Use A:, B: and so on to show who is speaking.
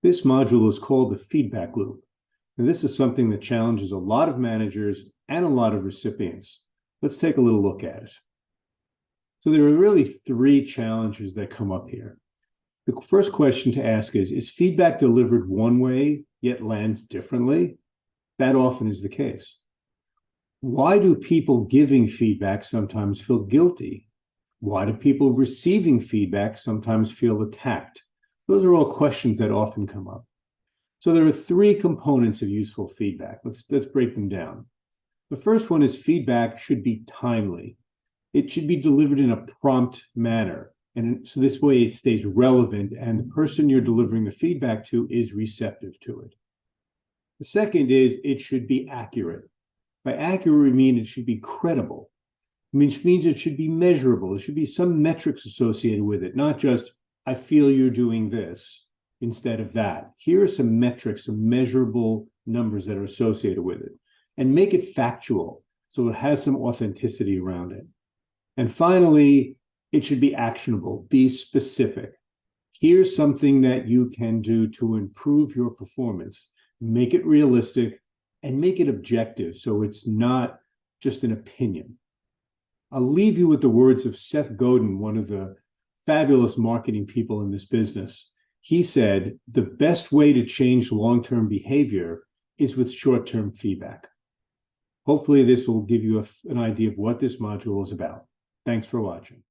A: This module is called the feedback loop. And this is something that challenges a lot of managers and a lot of recipients. Let's take a little look at it. So there are really three challenges that come up here. The first question to ask is feedback delivered one way, yet lands differently? That often is the case. Why do people giving feedback sometimes feel guilty? Why do people receiving feedback sometimes feel attacked? Those are all questions that often come up. So there are three components of useful feedback. Let's break them down. The first one is feedback should be timely. It should be delivered in a prompt manner. And so this way it stays relevant and the person you're delivering the feedback to is receptive to it. The second is it should be accurate. By accurate, we mean it should be credible. Which means it should be measurable. There should be some metrics associated with it, not just, I feel you're doing this instead of that. Here are some metrics, some measurable numbers that are associated with it. And make it factual, so it has some authenticity around it. And finally, it should be actionable, be specific. Here's something that you can do to improve your performance. Make it realistic and make it objective, so it's not just an opinion. I'll leave you with the words of Seth Godin, one of the fabulous marketing people in this business. He said, the best way to change long-term behavior is with short-term feedback. Hopefully this will give you an idea of what this module is about. Thanks for watching.